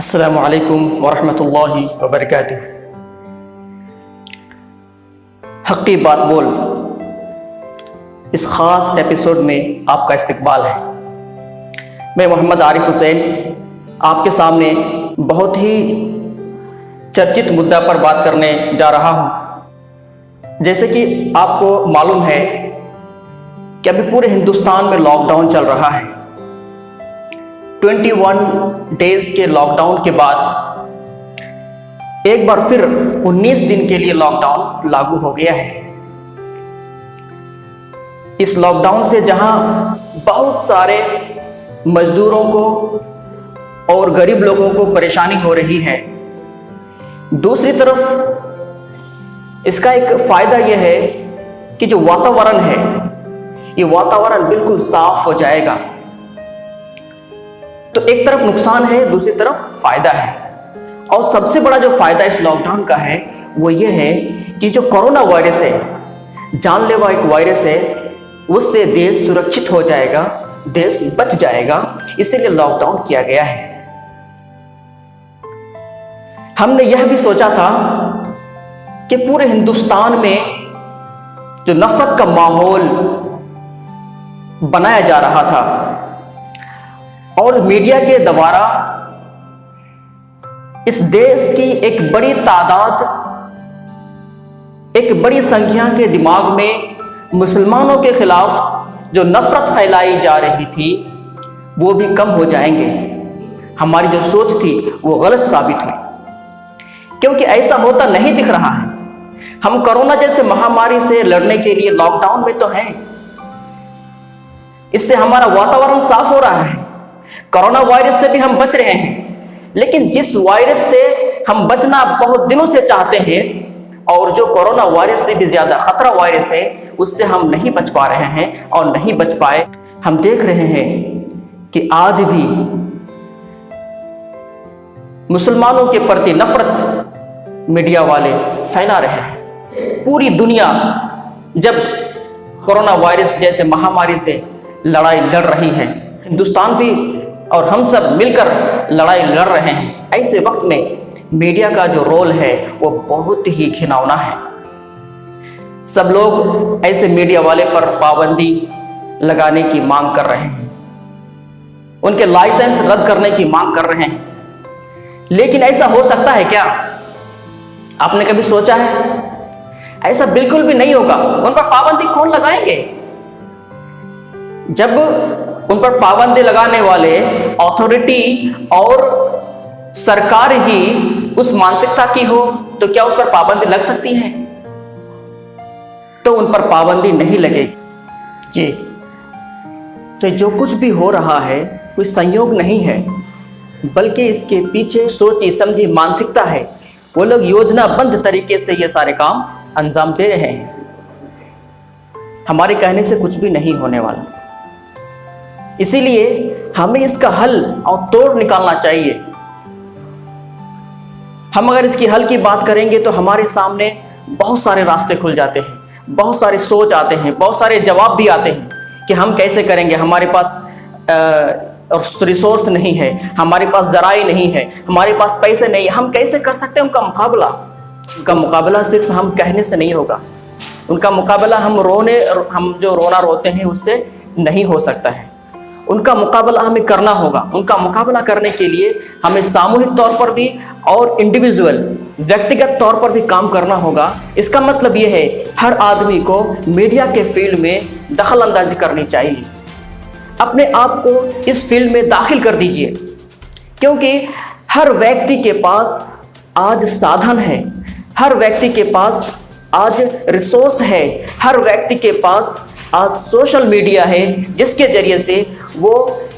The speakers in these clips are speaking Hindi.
अस्सलामु अलैकुम वरहमतुल्लाहि वबरकातुह। हक़ी बात बोल, इस ख़ास एपिसोड में आपका इस्तकबाल है। मैं मोहम्मद आरिफ हुसैन आपके सामने बहुत ही चर्चित मुद्दा पर बात करने जा रहा हूँ। जैसे कि आपको मालूम है कि अभी पूरे हिंदुस्तान में लॉकडाउन चल रहा है। 21 डेज के लॉकडाउन के बाद एक बार फिर 19 दिन के लिए लॉकडाउन लागू हो गया है। इस लॉकडाउन से जहां बहुत सारे मजदूरों को और गरीब लोगों को परेशानी हो रही है, दूसरी तरफ इसका एक फायदा यह है कि जो वातावरण है, ये वातावरण बिल्कुल साफ हो जाएगा। तो एक तरफ नुकसान है, दूसरी तरफ फायदा है। और सबसे बड़ा जो फायदा इस लॉकडाउन का है वो ये है कि जो कोरोना वायरस है, जानलेवा एक वायरस है, उससे देश सुरक्षित हो जाएगा, देश बच जाएगा। इसीलिए लॉकडाउन किया गया है। हमने यह भी सोचा था कि पूरे हिंदुस्तान में जो नफरत का माहौल बनाया जा रहा था और मीडिया के द्वारा इस देश की एक बड़ी तादाद, एक बड़ी संख्या के दिमाग में मुसलमानों के खिलाफ जो नफरत फैलाई जा रही थी वो भी कम हो जाएंगे। हमारी जो सोच थी वो गलत साबित हुई, क्योंकि ऐसा होता नहीं दिख रहा है। हम कोरोना जैसे महामारी से लड़ने के लिए लॉकडाउन में तो हैं, इससे हमारा वातावरण साफ हो रहा है, कोरोना वायरस से भी हम बच रहे हैं। लेकिन जिस वायरस से हम बचना बहुत दिनों से चाहते हैं और जो कोरोना वायरस से भी ज्यादा खतरा वायरस है, उससे हम नहीं बच पा रहे हैं और नहीं बच पाए। हम देख रहे हैं कि आज भी मुसलमानों के प्रति नफरत मीडिया वाले फैला रहे हैं। पूरी दुनिया जब कोरोना वायरस जैसे महामारी से लड़ाई लड़ रही है, हिंदुस्तान भी और हम सब मिलकर लड़ाई लड़ रहे हैं, ऐसे वक्त में मीडिया का जो रोल है वो बहुत ही घिनौना है। सब लोग ऐसे मीडिया वाले पर पाबंदी लगाने की मांग कर रहे हैं, उनके लाइसेंस रद्द करने की मांग कर रहे हैं। लेकिन ऐसा हो सकता है क्या? आपने कभी सोचा है? ऐसा बिल्कुल भी नहीं होगा। उन पर पाबंदी कौन लगाएंगे? जब उन पर पाबंदी लगाने वाले अथॉरिटी और सरकार ही उस मानसिकता की हो तो क्या उस पर पाबंदी लग सकती है? तो उन पर पाबंदी नहीं लगेगी जी। तो जो कुछ भी हो रहा है कोई संयोग नहीं है, बल्कि इसके पीछे सोची समझी मानसिकता है। वो लोग योजनाबद्ध तरीके से ये सारे काम अंजाम दे रहे हैं। हमारे कहने से कुछ भी नहीं होने वाला। इसीलिए हमें इसका हल और तोड़ निकालना चाहिए। हम अगर इसकी हल की बात करेंगे तो हमारे सामने बहुत सारे रास्ते खुल जाते हैं, बहुत सारे सोच आते हैं, बहुत सारे जवाब भी आते हैं कि हम कैसे करेंगे। हमारे पास रिसोर्स नहीं है, हमारे पास जराई नहीं है, हमारे पास पैसे नहीं है, हम कैसे कर सकते हैं उनका मुकाबला? उनका मुकाबला सिर्फ हम कहने से नहीं होगा। उनका मुकाबला हम जो रोना रोते हैं उससे नहीं हो सकता है। उनका मुकाबला हमें करना होगा। उनका मुकाबला करने के लिए हमें सामूहिक तौर पर भी और इंडिविजुअल व्यक्तिगत तौर पर भी काम करना होगा। इसका मतलब यह है हर आदमी को मीडिया के फील्ड में दखल अंदाजी करनी चाहिए। अपने आप को इस फील्ड में दाखिल कर दीजिए, क्योंकि हर व्यक्ति के पास आज साधन है, हर व्यक्ति के पास आज रिसोर्स है, हर व्यक्ति के पास आज सोशल मीडिया है, जिसके जरिए से वो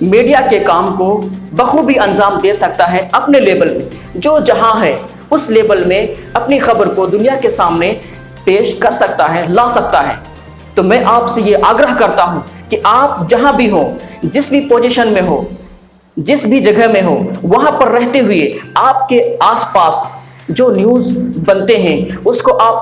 मीडिया के काम को बखूबी अंजाम दे सकता है। अपने लेवल में जो जहां है उस लेवल में अपनी खबर को दुनिया के सामने पेश कर सकता है, ला सकता है। तो मैं आपसे ये आग्रह करता हूं कि आप जहां भी हो, जिस भी पोजीशन में हो, जिस भी जगह में हो, वहां पर रहते हुए आपके आसपास जो न्यूज़ बनते हैं उसको आप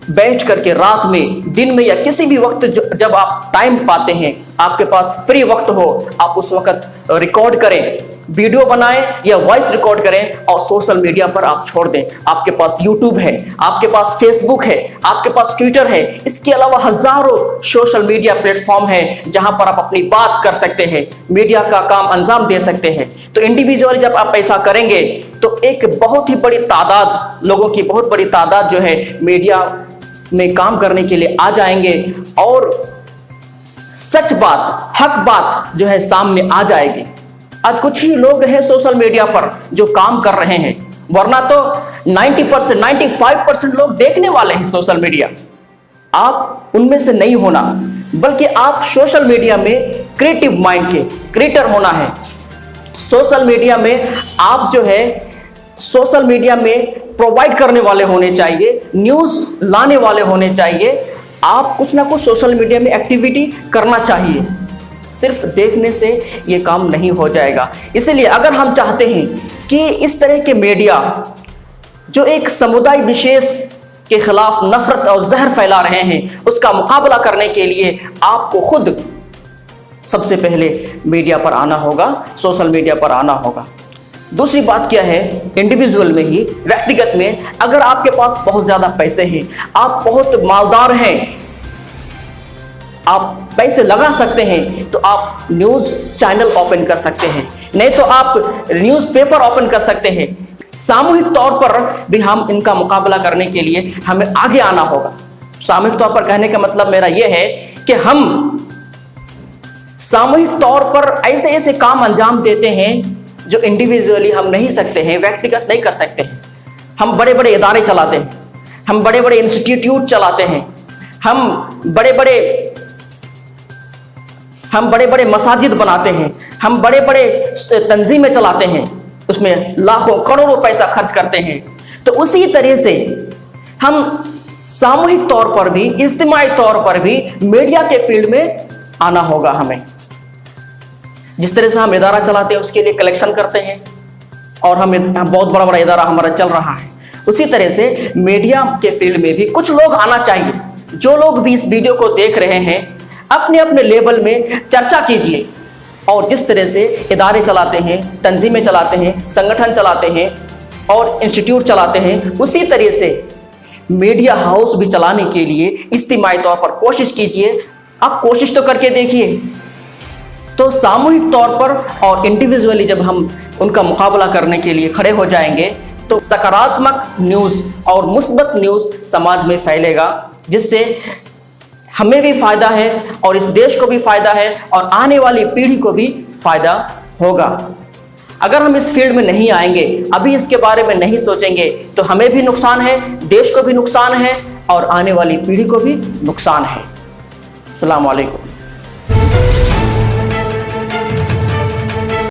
बैठ करके रात में, दिन में या किसी भी वक्त जब आप टाइम पाते हैं, आपके पास फ्री वक्त हो, आप उस वक्त रिकॉर्ड करें, वीडियो बनाएं या वॉइस रिकॉर्ड करें और सोशल मीडिया पर आप छोड़ दें। आपके पास यूट्यूब है, आपके पास फेसबुक है, आपके पास ट्विटर है, इसके अलावा हजारों सोशल मीडिया प्लेटफॉर्म है जहां पर आप अपनी बात कर सकते हैं, मीडिया का काम अंजाम दे सकते हैं। तो इंडिविजुअली जब आप ऐसा करेंगे तो एक बहुत ही बड़ी तादाद, लोगों की बहुत बड़ी तादाद जो है मीडिया में काम करने के लिए आ जाएंगे और सच बात, हक बात जो है सामने आ जाएगी। आज कुछ ही लोग हैं सोशल मीडिया पर जो काम कर रहे हैं, वरना तो 90%, 95% लोग देखने वाले हैं सोशल मीडिया। आप उनमें से नहीं होना, बल्कि आप सोशल मीडिया में क्रिएटिव माइंड के क्रिएटर होना है। सोशल मीडिया में आप जो है सोशल मीडिया में प्रोवाइड करने वाले होने चाहिए, न्यूज़ लाने वाले होने चाहिए। आप कुछ ना कुछ सोशल मीडिया में एक्टिविटी करना चाहिए। सिर्फ देखने से ये काम नहीं हो जाएगा। इसलिए अगर हम चाहते हैं कि इस तरह के मीडिया जो एक समुदाय विशेष के खिलाफ नफरत और जहर फैला रहे हैं, उसका मुकाबला करने के लिए आपको खुद सबसे पहले मीडिया पर आना होगा, सोशल मीडिया पर आना होगा। दूसरी बात क्या है, इंडिविजुअल में ही, व्यक्तिगत में, अगर आपके पास बहुत ज्यादा पैसे हैं, आप बहुत मालदार हैं, आप पैसे लगा सकते हैं, तो आप न्यूज़ चैनल ओपन कर सकते हैं, नहीं तो आप न्यूज़पेपर ओपन कर सकते हैं। सामूहिक तौर पर भी हम इनका मुकाबला करने के लिए हमें आगे आना होगा। सामूहिक तौर पर कहने का मतलब मेरा यह है कि हम सामूहिक तौर पर ऐसे ऐसे काम अंजाम देते हैं जो इंडिविजुअली हम नहीं सकते हैं, व्यक्तिगत नहीं कर सकते हैं। हम बड़े बड़े इदारे चलाते हैं, हम बड़े बड़े इंस्टीट्यूट चलाते हैं, हम बड़े बड़े मसाजिद बनाते हैं, हम बड़े बड़े तंजीमें चलाते हैं, उसमें लाखों करोड़ों पैसा खर्च करते हैं। तो उसी तरह से हम सामूहिक तौर पर भी, इज्तिमाई तौर पर भी मीडिया के फील्ड में आना होगा हमें। जिस तरह से हम इदारा चलाते हैं, उसके लिए कलेक्शन करते हैं और हम बहुत बड़ा बड़ा इदारा हमारा चल रहा है, उसी तरह से मीडिया के फील्ड में भी कुछ लोग आना चाहिए। जो लोग भी इस वीडियो को देख रहे हैं, अपने अपने लेवल में चर्चा कीजिए और जिस तरह से इदारे चलाते हैं, तंजीमें चलाते हैं, संगठन चलाते हैं और इंस्टीट्यूट चलाते हैं, उसी तरह से मीडिया हाउस भी चलाने के लिए इज्तिमाई तौर पर कोशिश कीजिए। आप कोशिश तो करके देखिए। तो सामूहिक तौर पर और इंडिविजुअली जब हम उनका मुकाबला करने के लिए खड़े हो जाएंगे तो सकारात्मक न्यूज़ और मुस्बत न्यूज़ समाज में फैलेगा, जिससे हमें भी फायदा है और इस देश को भी फायदा है और आने वाली पीढ़ी को भी फायदा होगा। अगर हम इस फील्ड में नहीं आएंगे, अभी इसके बारे में नहीं सोचेंगे, तो हमें भी नुकसान है, देश को भी नुकसान है और आने वाली पीढ़ी को भी नुकसान है। अस्सलाम वालेकुम।